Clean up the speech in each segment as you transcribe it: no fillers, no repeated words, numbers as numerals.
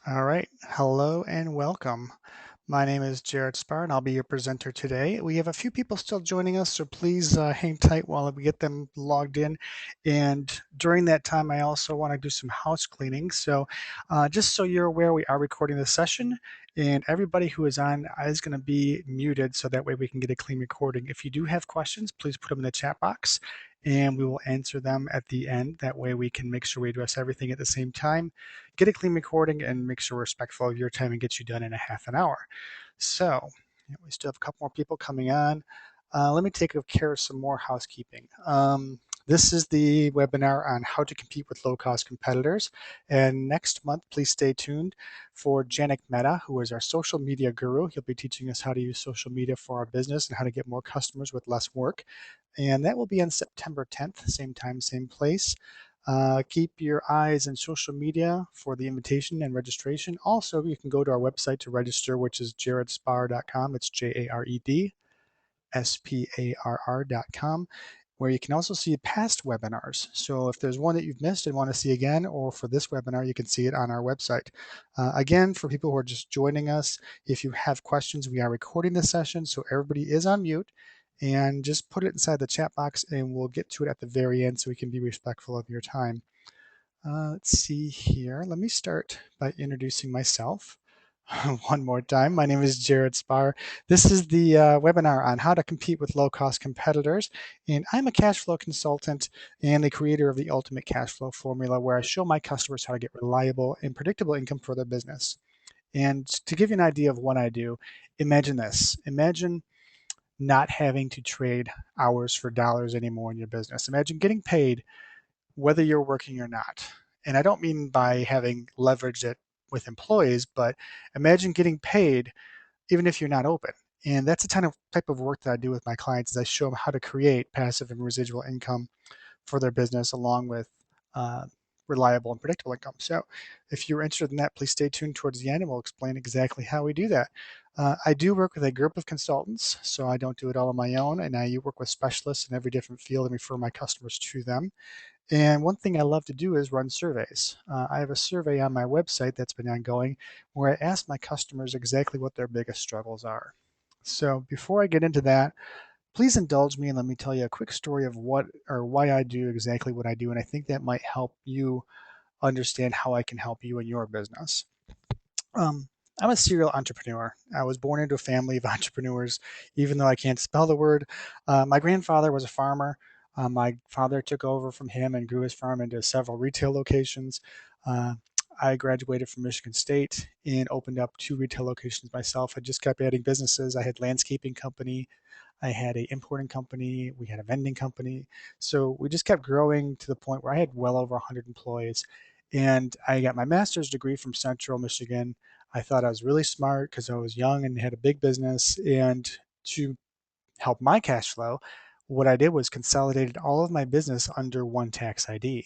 All right. Hello and welcome. My name is Jared Sparr, and I'll be your presenter today. We have a few people still joining us, so please hang tight while we get them logged in. And during that time, I also want to do some house cleaning. So, just so you're aware, we are recording this session, and everybody who is on is going to be muted, so that way we can get a clean recording. If you do have questions, please put them in the chat box, and we will answer them at the end. That way, we can make sure we address everything at the same time, get a clean recording, and make sure we're respectful of your time and get you done in a half an hour. So we still have a couple more people coming on. Let me take care of some more housekeeping. This is the webinar on how to compete with low-cost competitors. And next month, please stay tuned for Janik Mehta, who is our social media guru. He'll be teaching us how to use social media for our business and how to get more customers with less work. And that will be on September 10th, same time, same place. Keep your eyes on social media for the invitation and registration. Also, you can go to our website to register, which is jaredsparr.com. It's JAREDSPARR.com, where you can also see past webinars. So if there's one that you've missed and want to see again, or for this webinar, you can see it on our website. Again, for people who are just joining us, if you have questions, we are recording this session, so everybody is on mute. And just put it inside the chat box and we'll get to it at the very end so we can be respectful of your time. Let's see here. Let me start by introducing myself one more time. My name is Jared Sparr. This is the webinar on how to compete with low-cost competitors. And I'm a cash flow consultant and the creator of the Ultimate Cash Flow Formula, where I show my customers how to get reliable and predictable income for their business. And to give you an idea of what I do, imagine this. Imagine not having to trade hours for dollars anymore in your business. Imagine getting paid whether you're working or not. And I don't mean by having leveraged it with employees, but imagine getting paid even if you're not open. And that's the type of work that I do with my clients is I show them how to create passive and residual income for their business along with uh, reliable and predictable income. So if you're interested in that, please stay tuned towards the end and we'll explain exactly how we do that. I do work with a group of consultants, so I don't do it all on my own, and I work with specialists in every different field and refer my customers to them. And one thing I love to do is run surveys. I have a survey on my website that's been ongoing where I ask my customers exactly what their biggest struggles are. So before I get into that, please indulge me and let me tell you a quick story of what or why I do exactly what I do. And I think that might help you understand how I can help you in your business. Um, I'm a serial entrepreneur. I was born into a family of entrepreneurs, even though I can't spell the word. My grandfather was a farmer. My father took over from him and grew his farm into several retail locations. Uh, I graduated from Michigan State and opened up two retail locations myself. I just kept adding businesses. I had landscaping company, I had a importing company, we had a vending company. So we just kept growing to the point where I had well over 100 employees. And I got my master's degree from Central Michigan. I thought I was really smart because I was young and had a big business. And to help my cash flow, what I did was consolidated all of my business under one tax ID.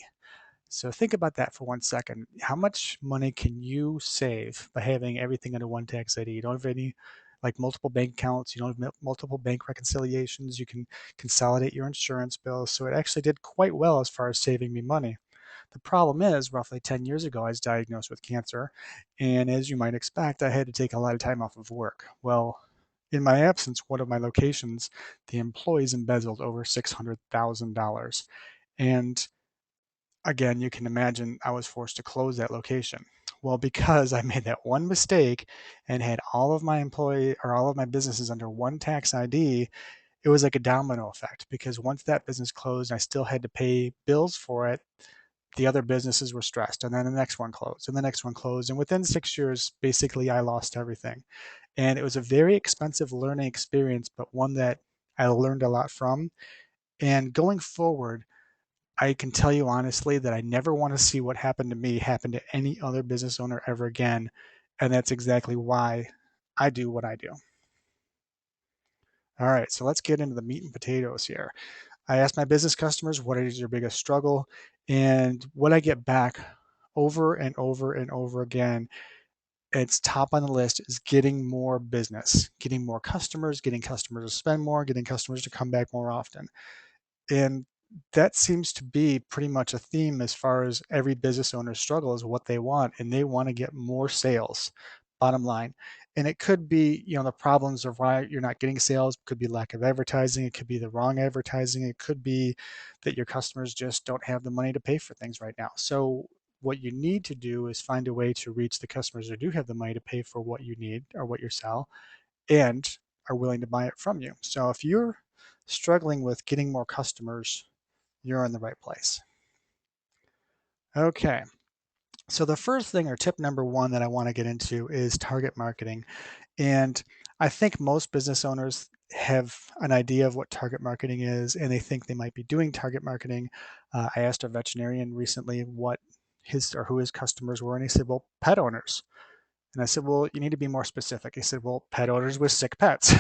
So think about that for 1 second. How much money can you save by having everything under one tax ID? You don't have any like multiple bank accounts. You don't have multiple bank reconciliations. You can consolidate your insurance bills. So it actually did quite well as far as saving me money. The problem is, roughly 10 years ago, I was diagnosed with cancer. And as you might expect, I had to take a lot of time off of work. Well, in my absence, one of my locations, the employees embezzled over $600,000. And again, you can imagine I was forced to close that location. Well, because I made that one mistake and had all of my employee or all of my businesses under one tax ID, it was like a domino effect because once that business closed, I still had to pay bills for it. The other businesses were stressed, and then the next one closed, and the next one closed. And within 6 years, basically, I lost everything. And it was a very expensive learning experience, but one that I learned a lot from. And going forward, I can tell you honestly that I never want to see what happened to me happen to any other business owner ever again. And that's exactly why I do what I do. All right, so let's get into the meat and potatoes here. I ask my business customers, what is your biggest struggle? And what I get back over and over and over again, it's top on the list is getting more business, getting more customers, getting customers to spend more, getting customers to come back more often. And that seems to be pretty much a theme as far as every business owner struggle is what they want, and they want to get more sales, bottom line. And it could be, the problems of why you're not getting sales, it could be lack of advertising, it could be the wrong advertising, it could be that your customers just don't have the money to pay for things right now. So what you need to do is find a way to reach the customers who do have the money to pay for what you need or what you sell and are willing to buy it from you. So if you're struggling with getting more customers, you're in the right place. Okay, so the first thing or tip number one that I want to get into is target marketing. And I think most business owners have an idea of what target marketing is, and they think they might be doing target marketing. I asked a veterinarian recently what his or who his customers were, and he said, well, pet owners. And I said, well, you need to be more specific. He said, well, pet owners with sick pets.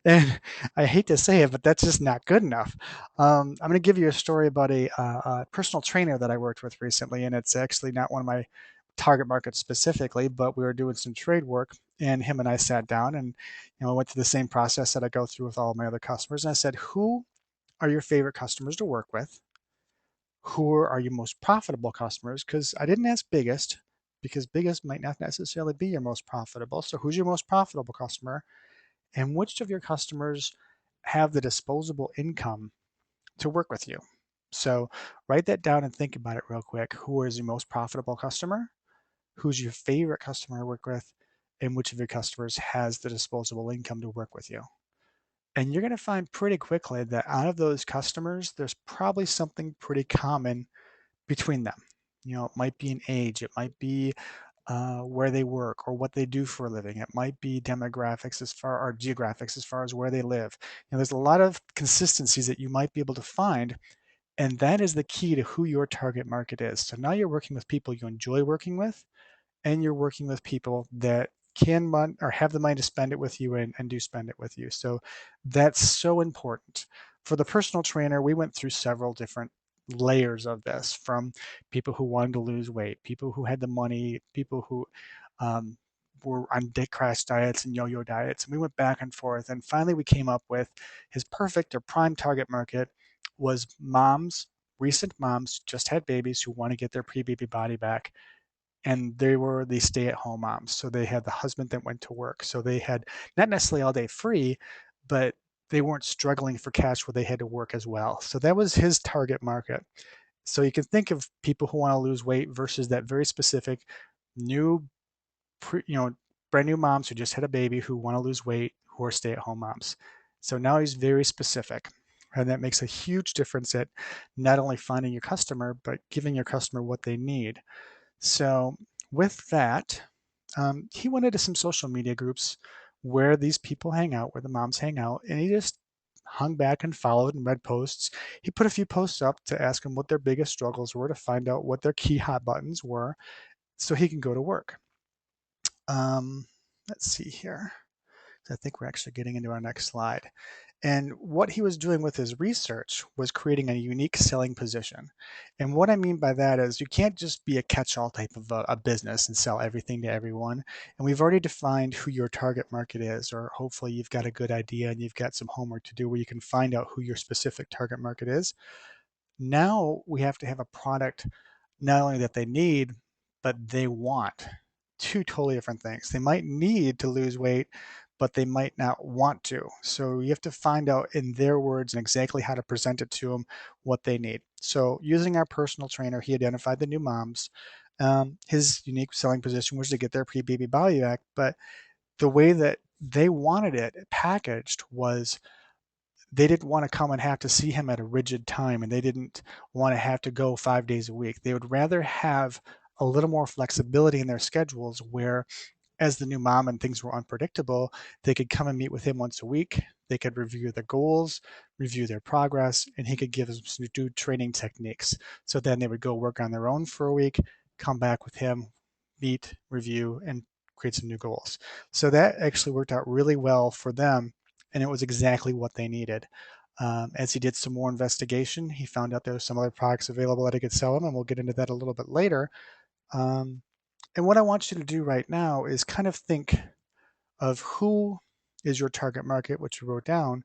And I hate to say it, but that's just not good enough. I'm going to give you a story about a personal trainer that I worked with recently. And it's actually not one of my target markets specifically, but we were doing some trade work. And him and I sat down and I went through the same process that I go through with all of my other customers. And I said, who are your favorite customers to work with? Who are your most profitable customers? Because I didn't ask biggest, because biggest might not necessarily be your most profitable. So who's your most profitable customer? And which of your customers have the disposable income to work with you? So write that down and think about it real quick. Who is your most profitable customer? Who's your favorite customer to work with? And which of your customers has the disposable income to work with you? And you're going to find pretty quickly that out of those customers, there's probably something pretty common between them. It might be an age, it might be where they work or what they do for a living. It might be demographics as far or geographics as far as where they live. There's a lot of consistencies that you might be able to find, and that is the key to who your target market is. So now you're working with people you enjoy working with, and you're working with people that can or have the money to spend it with you and do spend it with you. So that's so important. For the personal trainer, we went through several different layers of this, from people who wanted to lose weight, people who had the money, people who um, were on crash diets and yo-yo diets. And we went back and forth. And finally we came up with his perfect or prime target market was moms, recent moms just had babies who want to get their pre-baby body back, and they were the stay-at-home moms. So they had the husband that went to work. So they had not necessarily all day free, but they weren't struggling for cash where they had to work as well. So that was his target market. So you can think of people who want to lose weight versus that very specific new, brand new moms who just had a baby who want to lose weight, who are stay-at-home moms. So now he's very specific. And that makes a huge difference at not only finding your customer, but giving your customer what they need. So with that, he went into some social media groups where these people hang out, where the moms hang out, and he just hung back and followed and read posts. He put a few posts up to ask them what their biggest struggles were, to find out what their key hot buttons were, so he can go to work. Let's see here. I think we're actually getting into our next slide. And what he was doing with his research was creating a unique selling position. And what I mean by that is you can't just be a catch-all type of a business and sell everything to everyone. And we've already defined who your target market is, or hopefully you've got a good idea and you've got some homework to do where you can find out who your specific target market is. Now we have to have a product not only that they need, but they want. Two totally different things. They might need to lose weight, but they might not want to. So you have to find out in their words and exactly how to present it to them what they need. So using our personal trainer, he identified the new moms. His unique selling position was to get their pre-baby body back, but the way that they wanted it packaged was they didn't want to come and have to see him at a rigid time, and they didn't want to have to go 5 days a week. They would rather have a little more flexibility in their schedules where, as the new mom and things were unpredictable, they could come and meet with him once a week. They could review their goals, review their progress, and he could give them some new training techniques. So then they would go work on their own for a week, come back with him, meet, review, and create some new goals. So that actually worked out really well for them, and it was exactly what they needed. As he did some more investigation, he found out there were some other products available that he could sell them, and we'll get into that a little bit later. Um, and what I want you to do right now is kind of think of who is your target market, which you wrote down,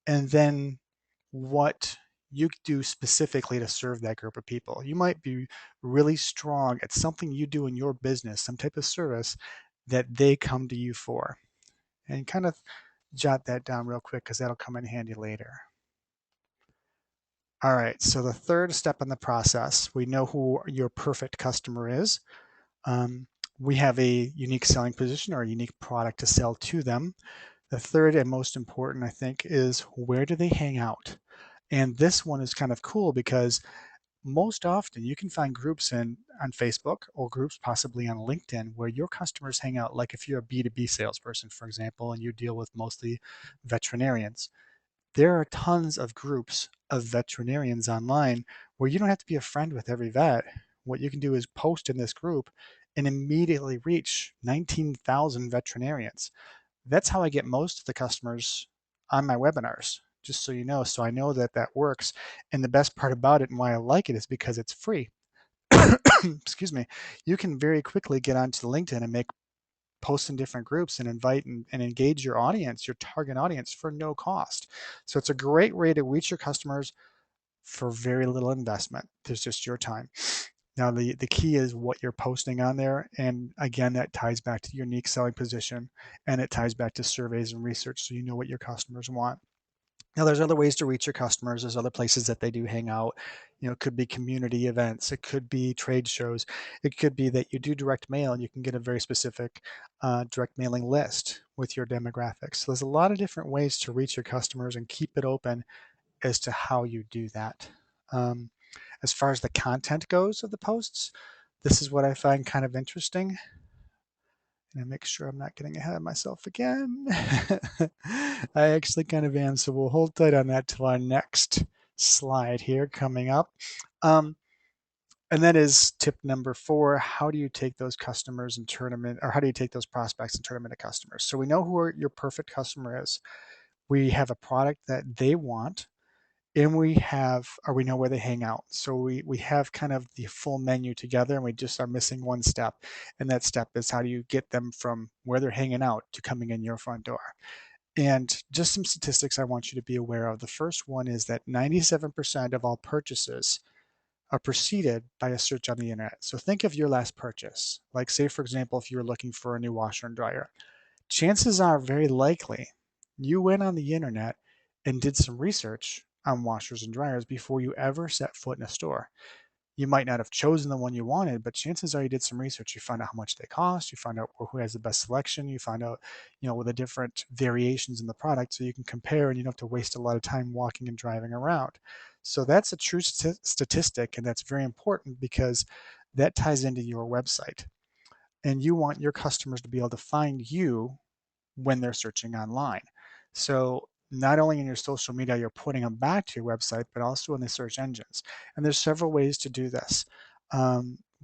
and then what you do specifically to serve that group of people. You might be really strong at something you do in your business, some type of service that they come to you for. And kind of jot that down real quick because that'll come in handy later. All right, so the third step in the process, we know who your perfect customer is. Um, we have a unique selling position or a unique product to sell to them. The third and most important, I think, is where do they hang out? And this one is kind of cool because most often you can find groups on Facebook or groups possibly on LinkedIn where your customers hang out. Like if you're a B2B salesperson, for example, and you deal with mostly veterinarians, there are tons of groups of veterinarians online where you don't have to be a friend with every vet. What you can do is post in this group and immediately reach 19,000 veterinarians. That's how I get most of the customers on my webinars, just so you know. So I know that that works. And the best part about it and why I like it is because it's free. Excuse me. You can very quickly get onto LinkedIn and make post in different groups and invite and engage your audience, your target audience for no cost. So it's a great way to reach your customers for very little investment. There's just your time. Now, the key is what you're posting on there. And again, that ties back to your unique selling position and it ties back to surveys and research so you know what your customers want. Now, there's other ways to reach your customers. There's other places that they do hang out. It could be community events. It could be trade shows. It could be that you do direct mail and you can get a very specific direct mailing list with your demographics. So there's a lot of different ways to reach your customers and keep it open as to how you do that. Um, as far as the content goes of the posts, this is what I find kind of interesting. And make sure I'm not getting ahead of myself again. I actually kind of am, so we'll hold tight on that till our next slide here coming up. And that is tip number 4. How do you take those customers and turn them in, or how do you take those prospects and turn them into customers? So we know who your perfect customer is. We have a product that they want, and we know where they hang out. So we have kind of the full menu together, and we just are missing one step. And that step is how do you get them from where they're hanging out to coming in your front door. And just some statistics I want you to be aware of. The first one is that 97% of all purchases are preceded by a search on the internet. So think of your last purchase. Like say, for example, if you were looking for a new washer and dryer, chances are very likely you went on the internet and did some research on washers and dryers before you ever set foot in a store. You might not have chosen the one you wanted, but chances are you did some research. You find out how much they cost. You find out who has the best selection. You find out, with the different variations in the product, so you can compare and you don't have to waste a lot of time walking and driving around. So that's a true statistic, and that's very important because that ties into your website. And you want your customers to be able to find you when they're searching online. So not only in your social media, you're putting them back to your website, but also in the search engines. And there's several ways to do this.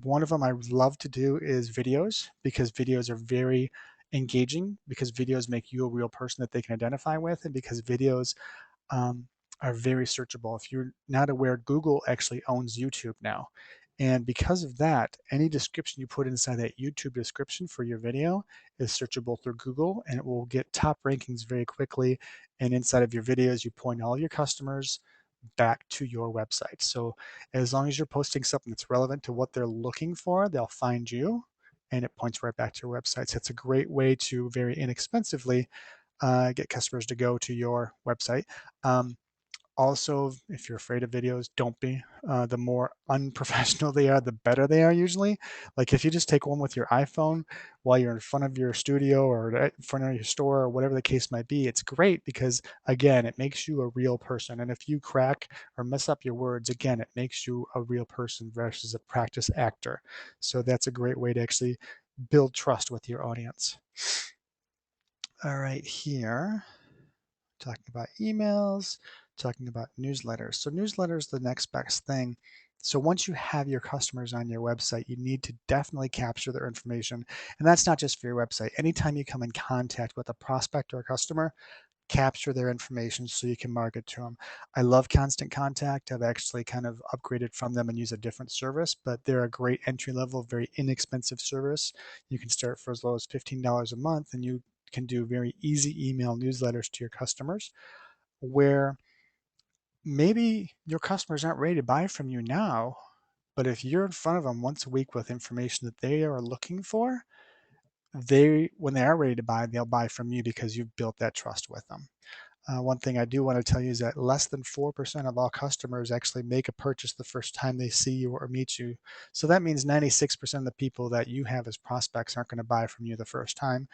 One of them I love to do is videos because videos are very engaging because videos make you a real person that they can identify with and because videos um, are very searchable. If you're not aware, Google actually owns YouTube now. And because of that, any description you put inside that YouTube description for your video is searchable through Google and it will get top rankings very quickly. And inside of your videos, you point all your customers back to your website. So as long as you're posting something that's relevant to what they're looking for, they'll find you and it points right back to your website. So it's a great way to very inexpensively get customers to go to your website. Also, if you're afraid of videos, don't be. The more unprofessional they are, the better they are usually. Like if you just take one with your iPhone while you're in front of your studio or in front of your store or whatever the case might be, it's great because, again, it makes you a real person. And if you crack or mess up your words, again, it makes you a real person versus a practice actor. So that's a great way to actually build trust with your audience. All right, here talking about emails, talking about newsletters. So newsletters the next best thing. So once you have your customers on your website, you need to definitely capture their information. And that's not just for your website. Anytime you come in contact with a prospect or a customer, capture their information so you can market to them. I love Constant Contact. I've actually kind of upgraded from them and use a different service, but they're a great entry level, very inexpensive service. You can start for as low as $15 a month and you can do very easy email newsletters to your customers where Maybe your customers aren't ready to buy from you now, but if you're in front of them once a week with information that they are looking for, when they are ready to buy, they'll buy from you because you've built that trust with them. One thing I do want to tell you is that less than 4% of all customers actually make a purchase the first time they see you or meet you. So that means 96% of the people that you have as prospects aren't going to buy from you the first time,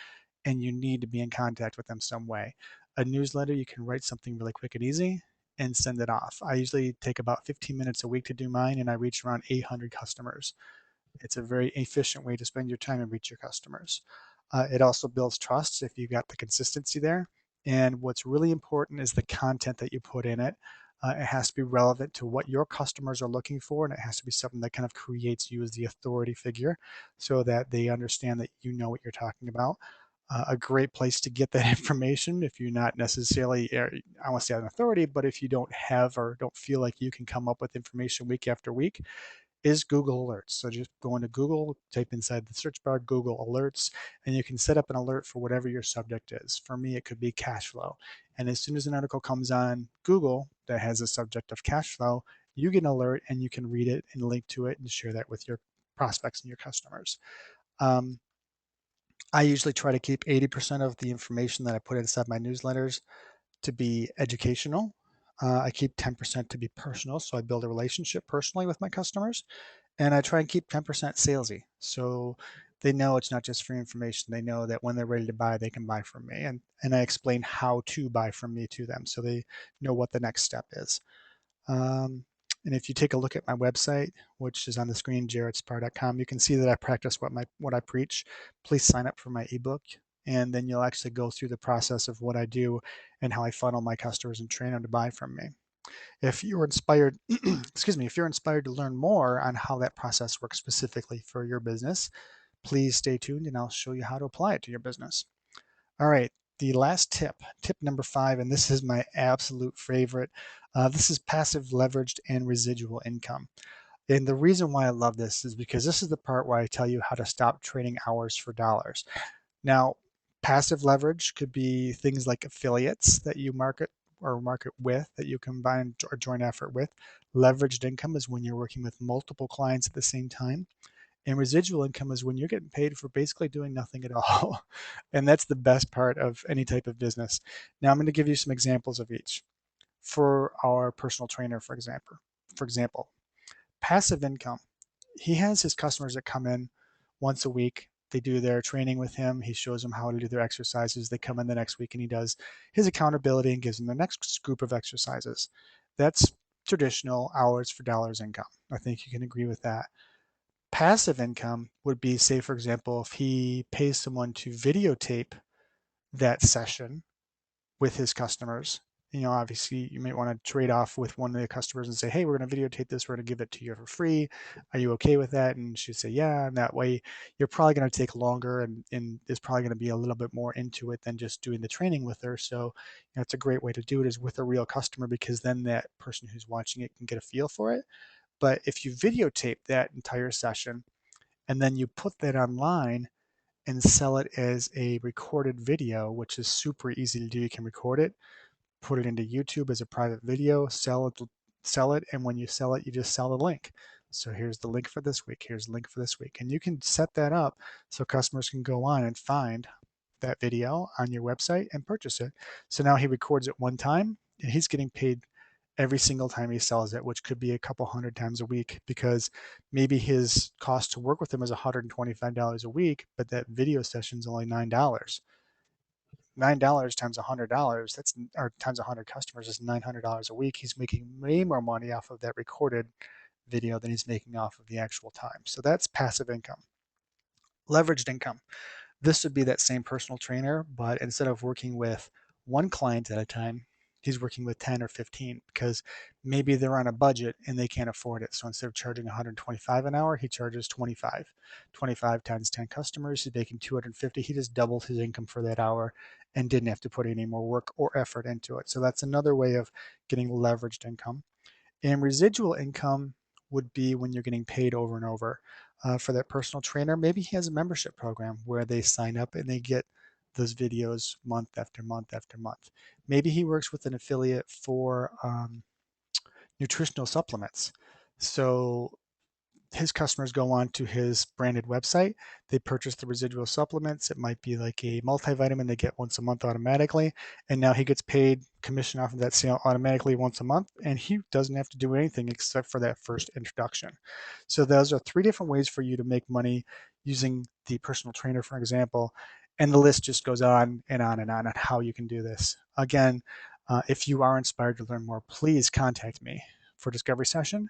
and you need to be in contact with them some way. A newsletter, you can write something really quick and easy and send it off. I usually take about 15 minutes a week to do mine, and I reach around 800 customers. It's a very efficient way to spend your time and reach your customers. It also builds trust if you've got the consistency there. And what's really important is the content that you put in it. It has to be relevant to what your customers are looking for, and it has to be something that kind of creates you as the authority figure so that they understand that you know what you're talking about. A great place to get that information if you're not necessarily, I want to say an authority, but if you don't have or don't feel like you can come up with information week after week, is Google Alerts. So just go into Google, type inside the search bar Google Alerts, and you can set up an alert for whatever your subject is. For me, it could be cash flow. And as soon as an article comes on Google that has a subject of cash flow, you get an alert and you can read it and link to it and share that with your prospects and your customers. Um, I usually try to keep 80% of the information that I put inside my newsletters to be educational. I keep 10% to be personal, so I build a relationship personally with my customers, and I try and keep 10% salesy. So they know it's not just free information. They know that when they're ready to buy, they can buy from me. And I explain how to buy from me to them so they know what the next step is. Um, and if you take a look at my website, which is on the screen, jaredsparr.com, you can see that I practice what I preach. Please sign up for my ebook, and then you'll actually go through the process of what I do and how I funnel my customers and train them to buy from me. If you're inspired, excuse me, if you're inspired to learn more on how that process works specifically for your business, please stay tuned and I'll show you how to apply it to your business. All right, the last tip, tip number 5, and this is my absolute favorite. This is passive leveraged and residual income. And the reason why I love this is because this is the part where I tell you how to stop trading hours for dollars. Now, passive leverage could be things like affiliates that you market or market with that you combine or joint effort with. Leveraged income is when you're working with multiple clients at the same time. And residual income is when you're getting paid for basically doing nothing at all. And that's the best part of any type of business. Now I'm going to give you some examples of each. For our personal trainer, for example, passive income. He has his customers that come in once a week. They do their training with him. He shows them how to do their exercises. They come in the next week and he does his accountability and gives them the next group of exercises. That's traditional hours for dollars income. I think you can agree with that. Passive income would be, say, for example, if he pays someone to videotape that session with his customers. Obviously, you might want to trade off with one of the customers and say, hey, we're going to videotape this. We're going to give it to you for free. Are you okay with that? And she'd say, yeah. And that way, you're probably going to take longer and is probably going to be a little bit more into it than just doing the training with her. So, it's a great way to do it is with a real customer because then that person who's watching it can get a feel for it. But if you videotape that entire session and then you put that online and sell it as a recorded video, which is super easy to do. You can record it, put it into YouTube as a private video, sell it, and when you sell it, you just sell the link. So here's the link for this week. Here's the link for this week. And you can set that up so customers can go on and find that video on your website and purchase it. So now he records it one time and he's getting paid every single time he sells it, which could be a couple hundred times a week because maybe his cost to work with him is $125 a week, but that video session is only $9. $9 times $100, that's or times 100 customers is $900 a week. He's making way more money off of that recorded video than he's making off of the actual time. So that's passive income. Leveraged income. This would be that same personal trainer, but instead of working with one client at a time, he's working with 10 or 15 because maybe they're on a budget and they can't afford it. So instead of charging 125 an hour, he charges 25. 25 times 10 customers, he's making 250. He just doubled his income for that hour and didn't have to put any more work or effort into it. So that's another way of getting leveraged income. And residual income would be when you're getting paid over and over. For that personal trainer, maybe he has a membership program where they sign up and they get those videos month after month after month. Maybe he works with an affiliate for nutritional supplements. So his customers go on to his branded website. They purchase the residual supplements. It might be like a multivitamin they get once a month automatically. And now he gets paid commission off of that sale automatically once a month. And he doesn't have to do anything except for that first introduction. So those are three different ways for you to make money using the personal trainer, for example. And the list just goes on and on and on how you can do this. Again, if you are inspired to learn more, please contact me for discovery session,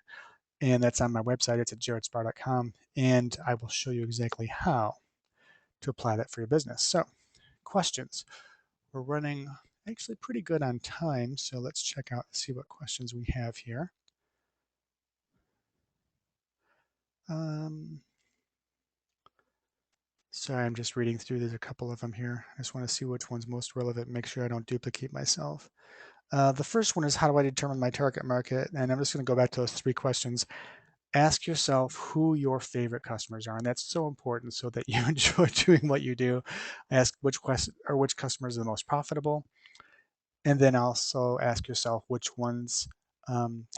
and that's on my website. It's at jaredsparr.com, and I will show you exactly how to apply that for your business. So, questions. We're running actually pretty good on time, so let's check out and see what questions we have here. Sorry, I'm just reading through. There's a couple of them here. I just want to see which one's most relevant, make sure I don't duplicate myself. The first one is, how do I determine my target market? And I'm just going to go back to those three questions. Ask yourself who your favorite customers are, and that's so important so that you enjoy doing what you do. Ask which customers are the most profitable, and then also ask yourself which ones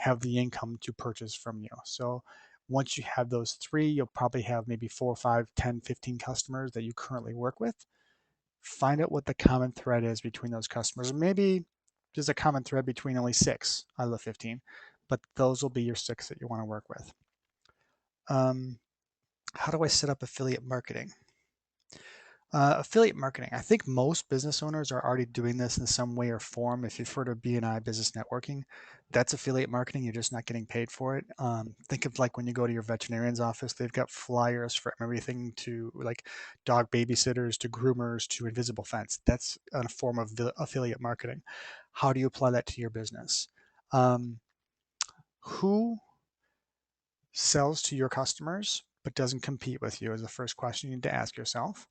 have the income to purchase from you. So once you have those three, you'll probably have maybe 4, 5, 10, 15 customers that you currently work with. Find out what the common thread is between those customers. Maybe there's a common thread between only 6 out of the 15, but those will be your 6 that you want to work with. How do I set up affiliate marketing? Affiliate marketing. I think most business owners are already doing this in some way or form. If you've heard of BNI business networking, that's affiliate marketing. You're just not getting paid for it. Think of like when you go to your veterinarian's office, they've got flyers for everything to like dog babysitters to groomers to invisible fence. That's a form of affiliate marketing. How do you apply that to your business? Who sells to your customers but doesn't compete with you is the first question you need to ask yourself.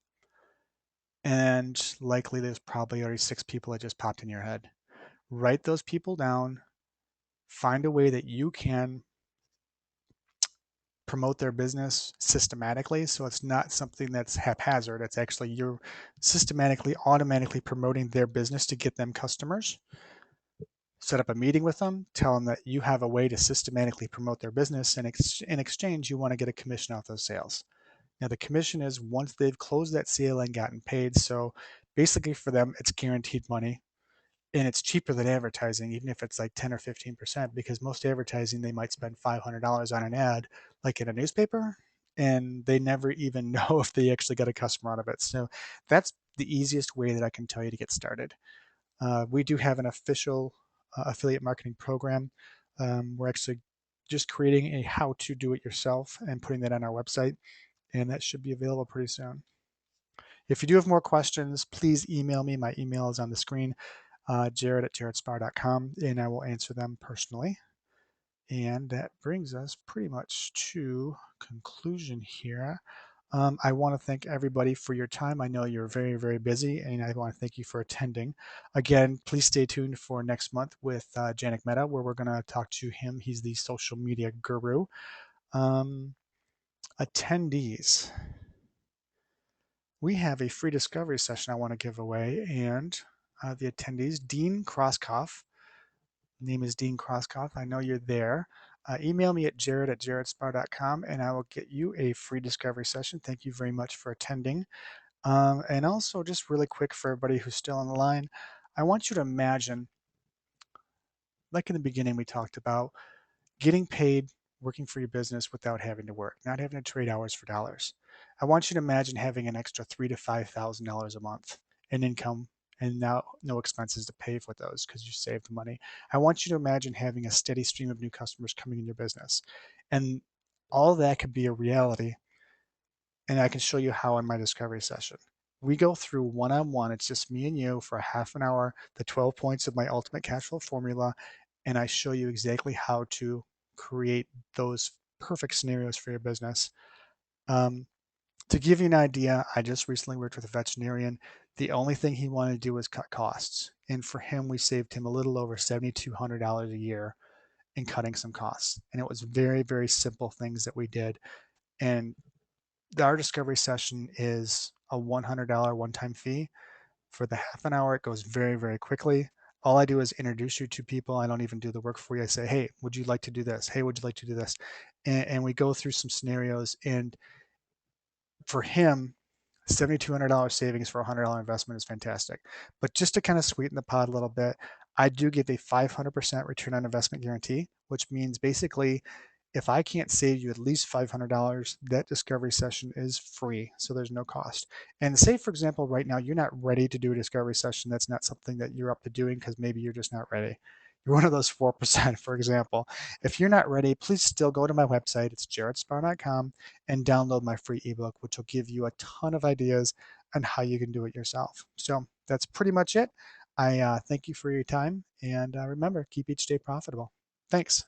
And likely there's probably already 6 people that just popped in your head. Write those people down, find a way that you can promote their business systematically, so it's not something that's haphazard. It's actually you're systematically, automatically promoting their business to get them customers. Set up a meeting with them, tell them that you have a way to systematically promote their business, and in exchange you want to get a commission off those sales. Now, the commission is once they've closed that sale and gotten paid. So basically for them, it's guaranteed money, and it's cheaper than advertising, even if it's like 10 or 15%, because most advertising, they might spend $500 on an ad, like in a newspaper, and they never even know if they actually got a customer out of it. So that's the easiest way that I can tell you to get started. We do have an official affiliate marketing program. We're actually just creating a how to do it yourself and putting that on our website, and that should be available pretty soon. If you do have more questions, please email me. My email is on the screen, jared@jaredsparr.com, and I will answer them personally. And that brings us pretty much to conclusion here. I want to thank everybody for your time. I know you're very, very busy, and I want to thank you for attending. Again, please stay tuned for next month with Janik Mehta, where we're going to talk to him. He's the social media guru. Attendees. We have a free discovery session I want to give away, and the attendees, Dean Krosskoff, name is Dean Krosskoff, I know you're there. Email me at jared@jaredsparr.com, and I will get you a free discovery session. Thank you very much for attending. And also, just really quick for everybody who's still on the line, I want you to imagine, like in the beginning we talked about, getting paid working for your business without having to work, not having to trade hours for dollars. I want you to imagine having an extra $3,000 to $5,000 a month in income, and now no expenses to pay for those because you saved the money. I want you to imagine having a steady stream of new customers coming in your business. And all that could be a reality, and I can show you how in my discovery session. We go through one-on-one, it's just me and you for a half an hour, the 12 points of my ultimate cash flow formula, and I show you exactly how to create those perfect scenarios for your business. To give you an idea, I just recently worked with a veterinarian. The only thing he wanted to do was cut costs. And for him, we saved him a little over $7,200 a year in cutting some costs. And it was very, very simple things that we did. And our discovery session is a $100 one-time fee. For the half an hour, it goes very, very quickly. All I do is introduce you to people. I don't even do the work for you. I say, hey, would you like to do this? Hey, would you like to do this? And we go through some scenarios. And for him, $7,200 savings for a $100 investment is fantastic. But just to kind of sweeten the pot a little bit, I do give a 500% return on investment guarantee, which means basically if I can't save you at least $500, that discovery session is free. So there's no cost. And say, for example, right now, you're not ready to do a discovery session. That's not something that you're up to doing because maybe you're just not ready. You're one of those 4%, for example. If you're not ready, please still go to my website. It's jaredsparr.com and download my free ebook, which will give you a ton of ideas on how you can do it yourself. So that's pretty much it. I thank you for your time. And remember, keep each day profitable. Thanks.